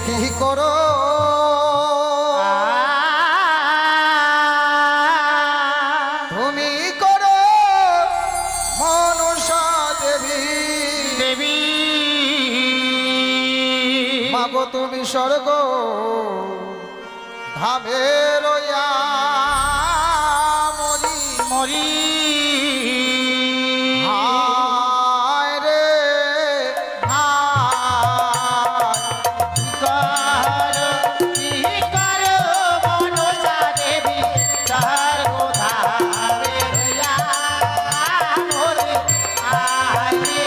কি করো তুমি করো মনসা দেবী দেবী মাগো তুমি স্বর্গ ধামে রইয়া মরি মরি হায় রে হায় কি করো মনসা দেবী তার কোথায় রইয়া মোরে আয় রে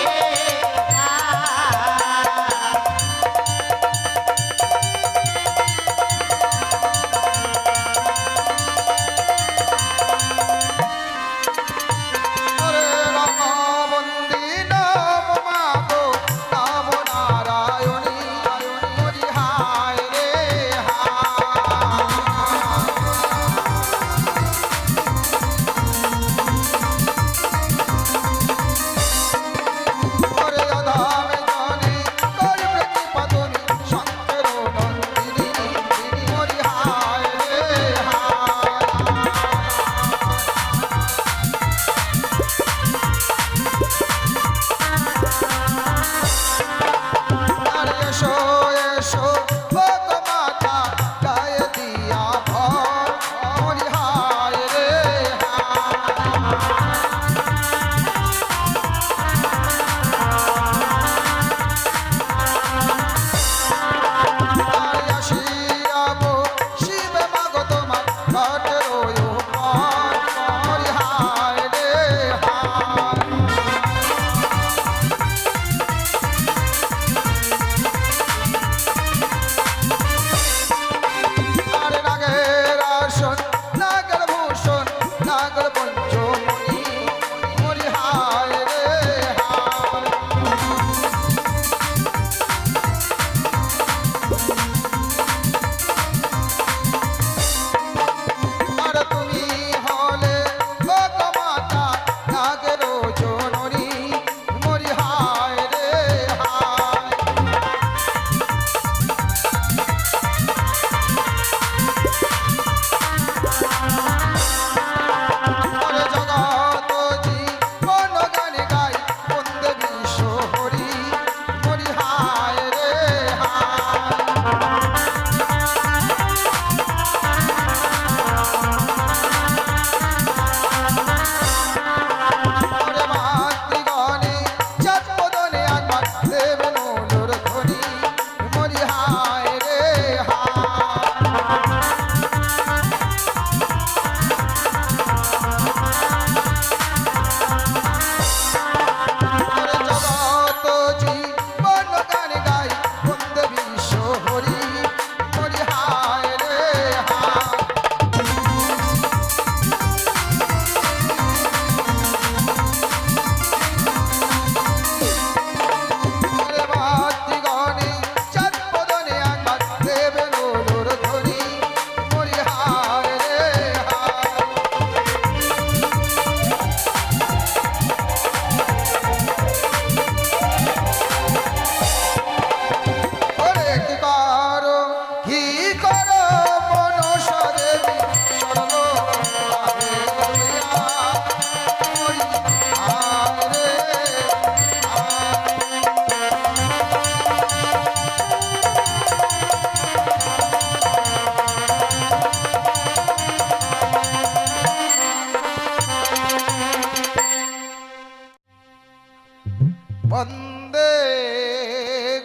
বন্দে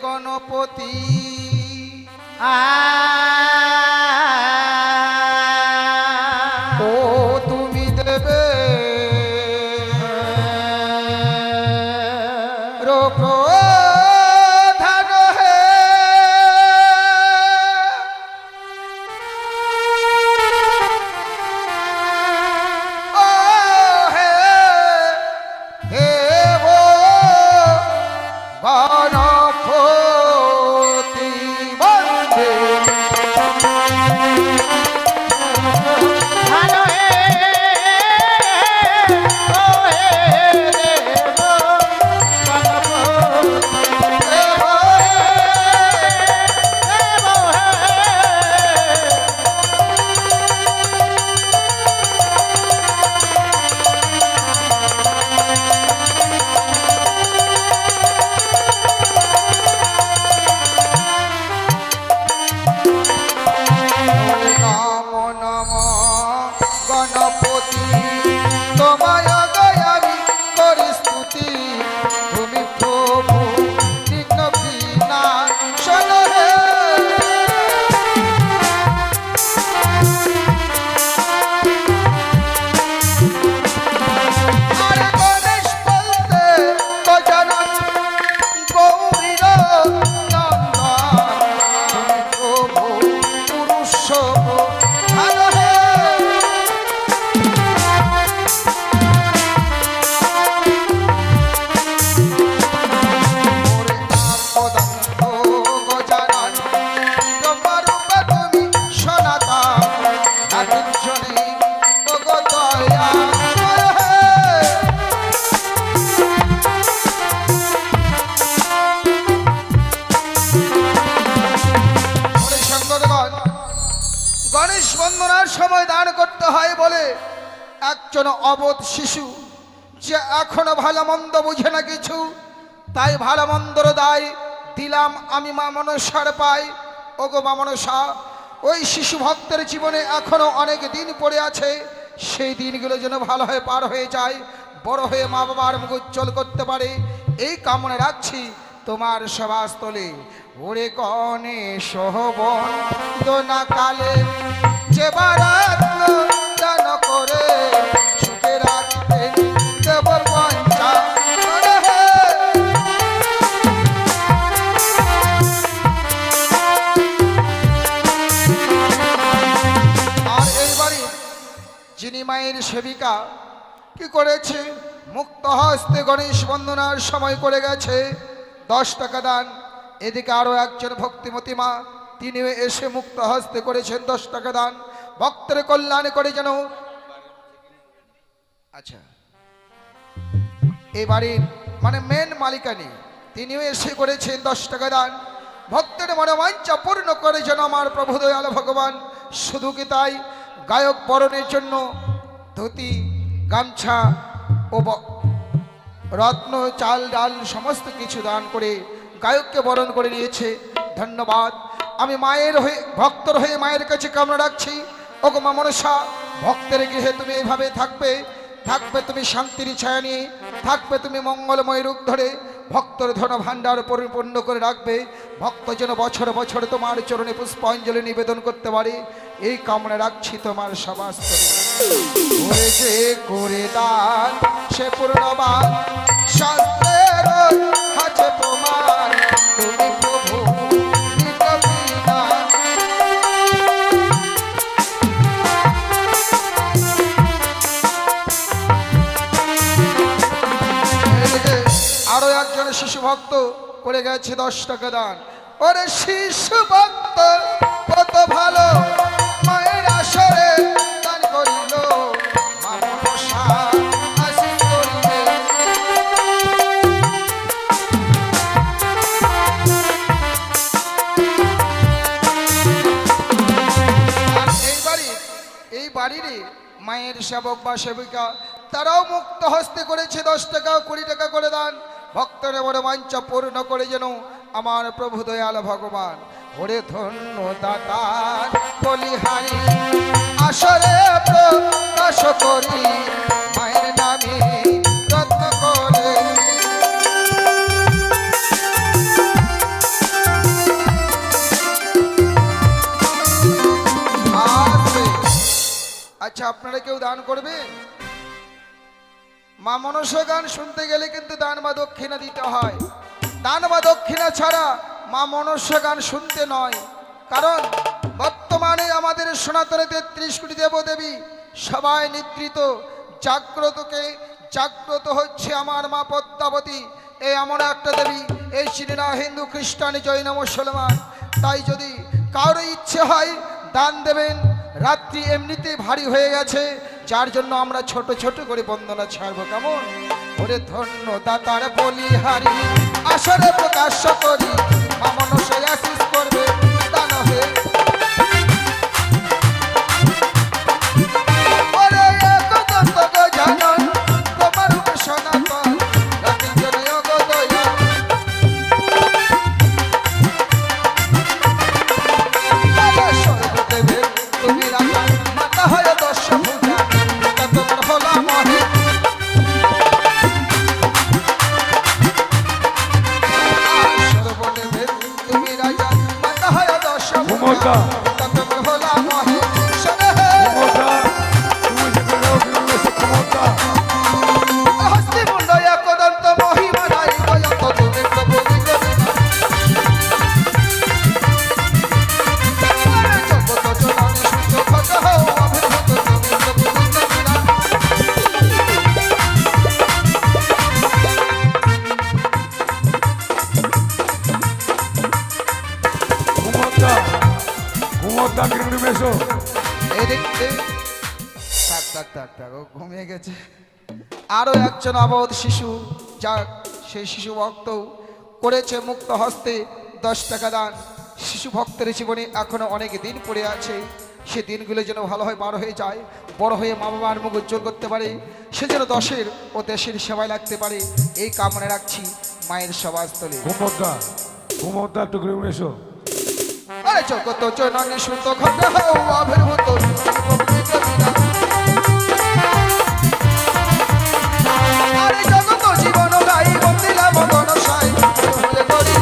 গণপতি ও তুমি দেবে প্রধান হে ও হে দেব গণপতি বন্দে ভালো হে ও হে দেব দেব নম নম গণপতি তোমায় আমি করি স্তুতি তুমি প্রভু বিঘ্ন বিনাশন হে আর গণেশ বলতে গজানন গৌরীর নন্দন তুমি প্রভু পুরুষোত্তম ভালো হে ওরে নাম পদন্ত গজানন তোমার রূপ তুমি সনাতন নাগিঞ্জনে ভগদয়া ভালো হে ওরে শঙ্করগণ গণেশ বন্দনার সময় দান করতে হয় বলে একজন অবোধ শিশু যে এখনো ভালো মন্দ বুঝে না কিছু তাই ভালো মন্দর দায় দিলাম আমি মা মনসার পাই ওগো মা মনসা ওই শিশু ভক্তের জীবনে এখনো অনেক দিন পড়ে আছে সেই দিনগুলো যেন ভালো হয়ে পার হয়ে যায় বড় হয়ে মা বাবার মুখ উজ্জ্বল করতে পারে এই কামনা রাখছি তোমার সভাস্থলে ওরে গণেশ বন্দনা কালে যে বারাত্ন দান করে সুখে রাখতেন দেবর পঞ্চা করে হে। আর এইবারে যিনি মায়ের সেবিকা কি করেছে মুক্ত হস্তে গণেশ বন্দনার সময় করে গেছে 10 টাকা দান এদিকে আরো একজন ভক্তিমতী মা তিনিও এসে মুক্ত হস্তে করেছেন 10 টাকা দান ভক্তের কল্যাণ করে যেন আচ্ছা এই বাড়ির মানে মেন মালিকানি তিনিও এসে করেছেন 10 টাকা দান ভক্তের মনোবাঞ্ছা পূর্ণ করে যেন আমার প্রভু দয়াল ভগবান শুধু কি তাই গায়ক বরণের জন্য ধুতি গামছা ও রত্ন চাল ডাল সমস্ত কিছু দান করে গায়ককে বরণ করে নিয়েছে ধন্যবাদ আমি মায়ের হয়ে ভক্তর হয়ে মায়ের কাছে কামনা রাখছি ওগো মা মনসা ভক্তের গৃহে তুমি এইভাবে থাকবে থাকবে তুমি শান্তির ছায়া নিয়ে থাকবে তুমি মঙ্গলময় রূপ ধরে ভক্তর ধন ভাণ্ডার পরিপূর্ণ করে রাখবে ভক্ত যেন বছর বছর তোমার চরণে পুষ্পাঞ্জলি নিবেদন করতে পারে এই কামনা রাখছি তোমার সভাস্থলে ওরে যে করে দান সে পূর্ণবান শাস্ত্রের আছে প্রমাণ তুমি প্রভু নিকবিনা আরো একজন শিশু ভক্ত করে গেছে 10 টাকা দান ওরে শিশু ভক্ত কত ভালো মায়ের আসরে দান করিল মা মনসা আশীষ করিলে। আর এই বাড়িরই মায়ের সেবক বা সেবিকা তারাও মুক্ত হস্তে করেছে 10 টাকা 20 টাকা করে দান ভক্তের বড় বাঞ্ছা পূর্ণ করে যেন আমার প্রভু দয়াল ভগবান ওরে ধন্য দাতার বলিহারি আসরে প্রকাশ করি মায়ের নামে রত্ন করে আপনারা কেউ দান করবেন? মা মনসা গান শুনতে গেলে কিন্তু দান বা দক্ষিণা দিতে হয়। দান বা দক্ষিণা ছাড়া মা মনসা গান শুনতে নয়। কারণ বর্তমানে আমাদের সনাতনে 33 কোটি দেবদেবী সবাই নিদ্রিত, জাগ্রত হচ্ছে আমার মা পদ্মাবতী। এই এমন একটা দেবী, এই চিনি হিন্দু, খ্রিস্টান, জৈন, মুসলমান। তাই যদি কারো ইচ্ছে হয় দান দেবেন। রাত্রি এমনিতে ভারী হয়ে গেছে, যার জন্য আমরা ছোট ছোট করে বন্দনা ছাড়বো। কেমন? ওরে ধন্য দাতার বলিহারি আসরে প্রকাশ করি, মা মনসায় আশিস করবে দান হয়ে। ওরে একদন্ত গজানন তোমার সনাতন রাতি জনে অগদয়া। সর্বদেবের তুমি রাজা, মাতা হয়ে দশ ভুজা, এটা তোমার হলা মহে। সর্বদেবের তুমি রাজা, মাতা হয়ে দশ ভুজা, এটা তোমার হলা মহে। হস্তি মুন্ড একদন্ত মহিমা নাই গয়ন্ত তুমি তো বলি গরি না। জগত জননী সুস্থ খত হও অভিভূত তুমি তো বলি গরি না। এই দেখতে থাক, ও ঘুমিয়ে গেছে। আরো একজন অবোধ শিশু, যাক সেই শিশু ভক্ত করেছে মুক্ত হস্তে 10 টাকা দান। শিশু ভক্তের জীবনে এখনো অনেক দিন পড়ে আছে, সে দিনগুলো যেন ভালোভাবে পার হয়ে যায়, বড় হয়ে মা বাবার মুখ উজ্জ্বল করতে পারে, সে যেন দশের ও দেশের সেবায় লাগতে পারে, এই কামনা রাখছি মায়ের সভাস্থলে। আরে জগত জননী সুত খত হও অভিভূত আরে জগত জীবন গাই বন্দিলা মদন সাই হলে করি।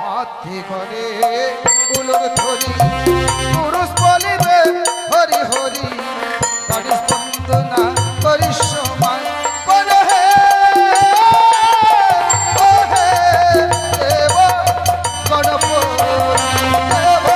হাতে ঘরে উলুর ধরি পুরুষ বলিবে হরি হরি, গণেশ বন্দনা করিস সমান করে হে ও হে দেব গণপতি দেব।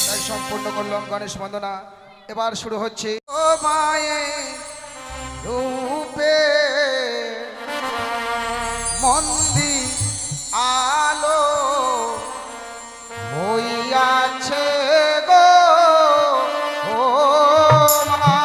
তাই সম্পূর্ণ করলাম গণেশ বন্দনা। এবার শুরু হচ্ছে ও মায়ে রূপে মন্দির আলো হইয়াছে গো ও মা।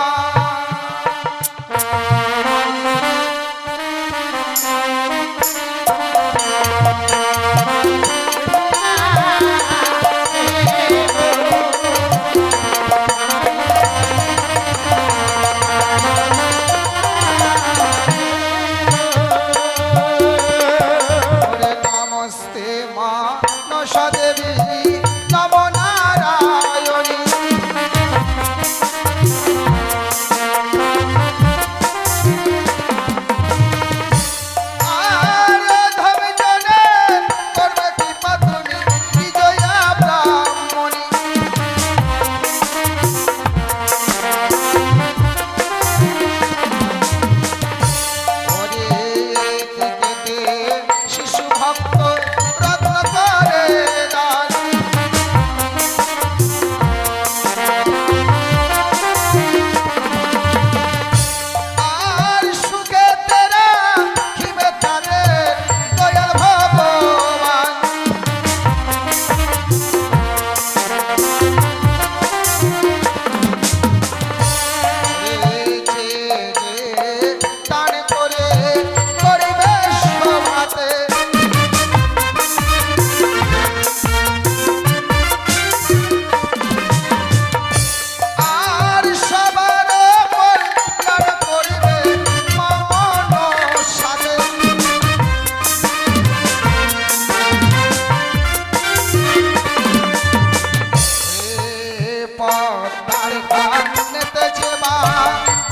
পদ্মার কান্নেতে যে মা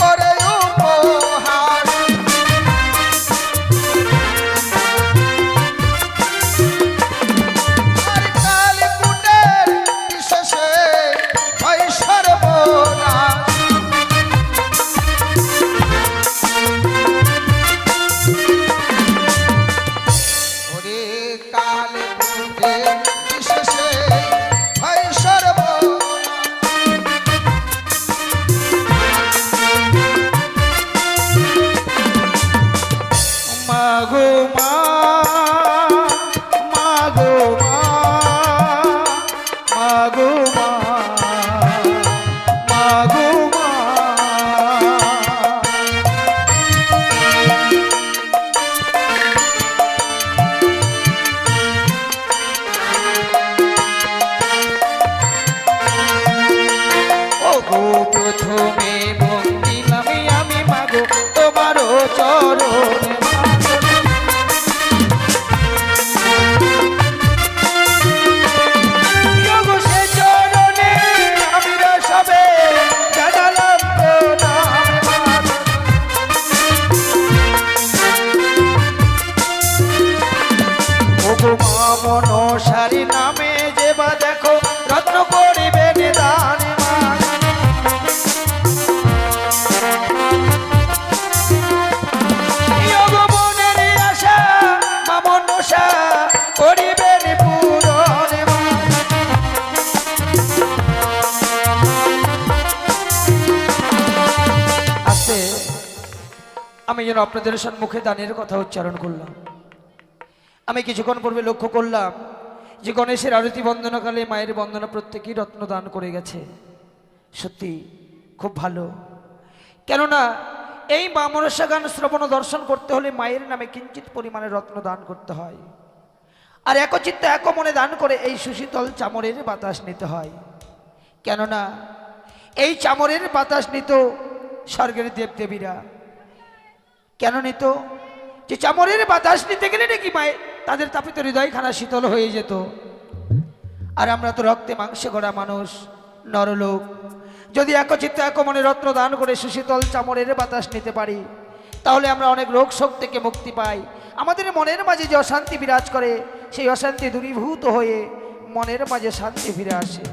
করে উপহার আর কালীকুটের বিশেষে হয় সর্বনাশ ওরে কালীকুটের বিশেষে হয় সর্বনাশ মাগো মা মাগো মা মাগো মা মাগো মা ওগো প্রথমে মন দিলাম আমি মাগো তোমারও চরণে ওগো সে চরণে আমি সবে জানালাম প্রণাম মাগো। ওগো মা মনসারি নামে যে বা দেখো রত্ন করিবে নিদান করিবেন পূরণ আজকে আমি যেন আপনাদের সম্মুখে দানের কথা উচ্চারণ করলাম। আমি কিছুক্ষণ পূর্বে লক্ষ্য করলাম যে গণেশের আরতি বন্দনাকালে মায়ের বন্দনা প্রত্যেকেই রত্ন দান করে গেছে। সত্যি খুব ভালো, কেননা এই মা মনসা গান শ্রবণ দর্শন করতে হলে মায়ের নামে কিঞ্চিত পরিমাণে রত্ন দান করতে হয়, আর একচিত্ত এক মনে দান করে এই সুশীতল চামরের বাতাস নিতে হয়। কেননা এই চামরের বাতাস নিত স্বর্গের দেবদেবীরা। কেন নিত? যে চামরের বাতাস নিতে গেলে নাকি মায়ে তাদের তাপিত হৃদয়খানা শীতল হয়ে যেত। আর আমরা তো রক্তে মাংসে গড়া মানুষ, নরলোক, যদি একচিত্ত এক মনে রত্ন দান করে সুশীতল চামরের বাতাস নিতে পারি তাহলে আমরা অনেক রোগ শোক থেকে মুক্তি পাই। আমাদের মনের মাঝে যে অশান্তি বিরাজ করে সেই অশান্তি দূরীভূত হয়ে মনের মাঝে শান্তি ফিরে আসে।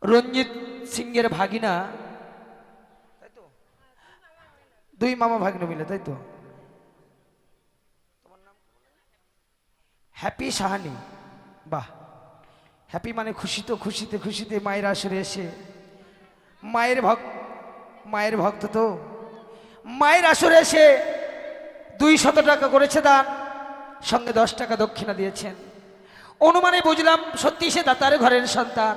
রঞ্জিত সিংয়ের ভাগিনা, তাই তো? দুই মামা ভাগিনা মিলে, তাই তো? হ্যাপি সাহানি। বাহ, হ্যাপি মানে খুশি। তো খুশিতে খুশিতে মায়ের আসরে এসে মায়ের ভক্ত তো মায়ের আসরে এসে 200 টাকা করেছে দান, সঙ্গে 10 টাকা দক্ষিণা দিয়েছেন। অনুমানে বুঝলাম সত্যি সে দাতার ঘরের সন্তান।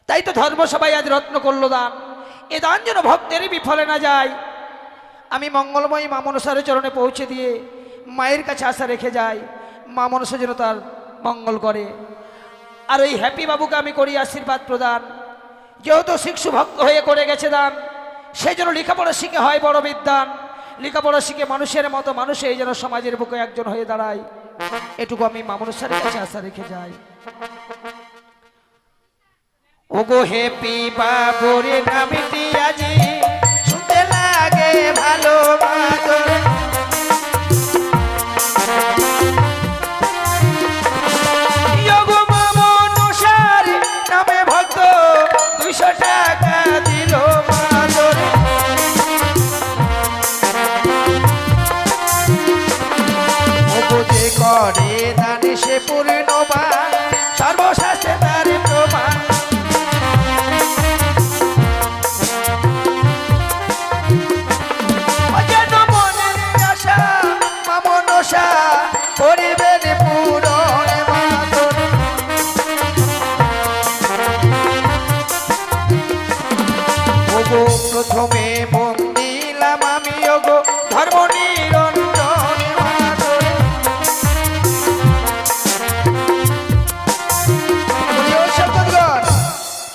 তাই তো ধর্মসভায় আজ রত্ন করলো দান। এ দান যেন ভক্তেরই বিফলে না যায়। আমি মঙ্গলময়ী মা মনসার চরণে পৌঁছে দিয়ে মায়ের কাছে আশা রেখে যাই, মা মনসা যেন তার মঙ্গল করে। আর ওই হ্যাপি বাবুকে আমি করি আশীর্বাদ প্রদান। যেহেতু শিক্ষু ভক্ত হয়ে করে গেছে দান, সেই জন্য লেখাপড়া শিখে হয় বড় বিদ্বান। লেখাপড়া শিখে মানুষের মতো মানুষ এই যেন সমাজের বুকে একজন হয়ে দাঁড়ায়, এটুকু আমি মা মনসার কাছে আশা রেখে যাই। ওগো হ্যাপি বাবুর নামটি আজি শুনতে লাগে ভালো মাদর। ওগো মা মনসার নামে ভক্ত 200 টাকা দিল মাদর। ওগো যে করে দানে সে পূর্ণবান, সর্বশাস্ত্রে তার প্রমাণ। করিবেন পূরণ মাদর। ওগো প্রথমে মন দিলাম আমি ওগো ধর্ম নিরঞ্জন মাদর।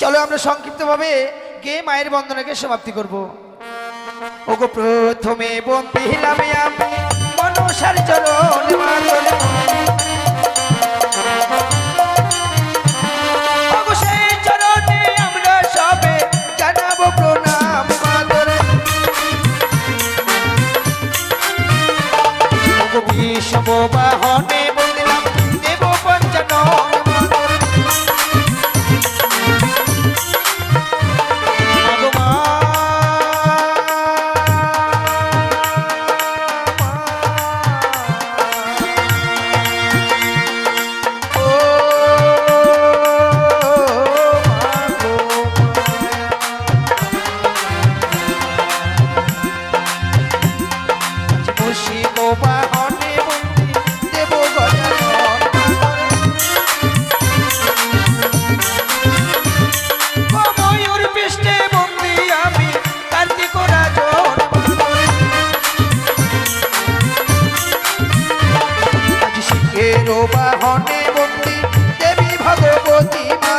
চলো আমরা সংক্ষিপ্তভাবে গিয়ে মায়ের বন্দনাকে সমাপ্তি করব। ওগো প্রথমে বন্দিলাম আমি মনসার চরণ মাতর, ওগো সেই চরণে আমরা সবে জানাবো প্রণাম মাতর। ওগো বিষম বাহনে বন্দিলাম দেব পঞ্চানন মাতর। বাহনে বন্দী দেবী ভগবতী মা,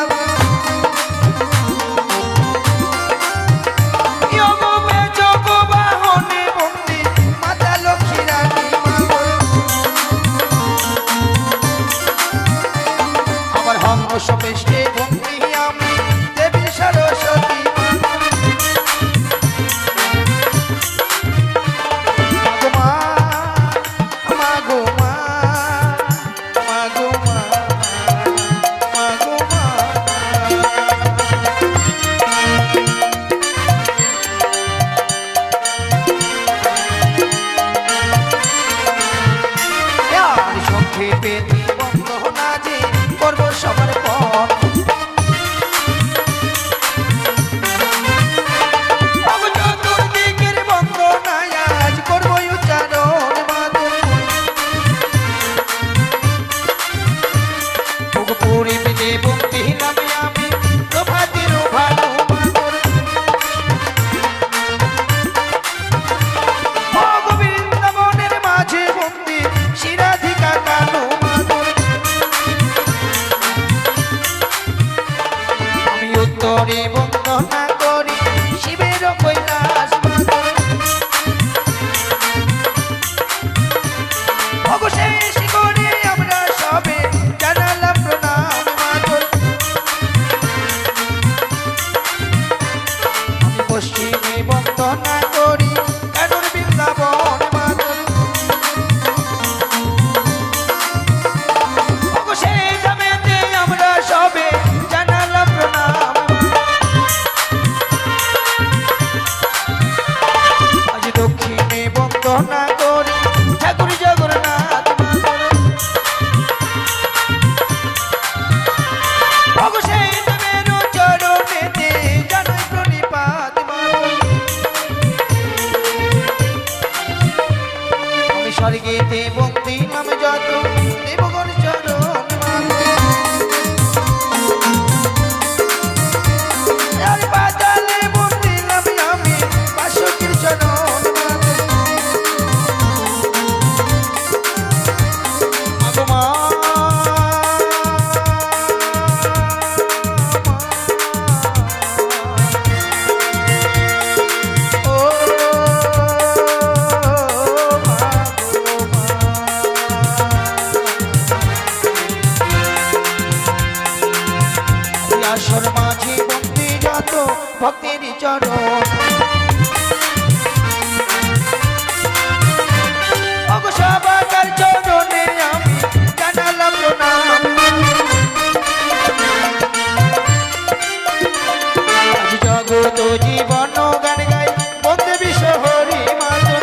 যোগ বাহনে বন্দী মাতা লক্ষ্মী রানী মা, আমার হংস বেষ্টে বন্দী আমি দেবী সরস্বতী মা, মা গো মা, সবার পর চতুর্দিকের বন্দনায় আজ করবো উচ্চারণ মাতর। পুরী মিলে বন্দি নামে আমি প্রভাতির ভালো মাতর। বৃন্দাবনের মাঝে বন্দি শিরাধিকা কানু মাতর। উত্তরে বন্দনা করি শিবের কৈলাস মাতর। অবশেষ করে আমরা সবে জানালাম প্রণাম মাতর। আমি পশ্চিমে বন্দনা করি কানুর বৃন্দাবন মাতর। অবশেষ যাবেতে আমরা সবে জানালাম প্রণাম। দক্ষিণে বন্দনা করি ঠাকুর জগন্নাথ মাতর। অবশেষ মেরু চরণেতে জানাই প্রণিপাত মাতর। আমি স্বর্গেতে বন্দি নাম যত দেবগণ চরণ মাতর। পাতালে বন্দি নাম আমি বাসুকীর চরণ মাতর। আসর মাঝে বন্দি যত ভক্তের চরণ, অগসবাকার চরণে আমি জানালাম প্রণাম। আজ জগত জীবন গান গাই বন্দে বিশ্ব হরি মাতর।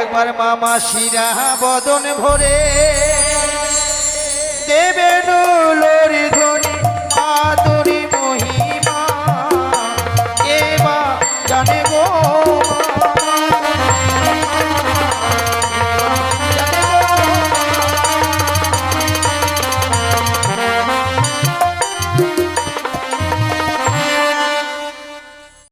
একবার মামা শিরা বদন ভরে দেবেন লোরে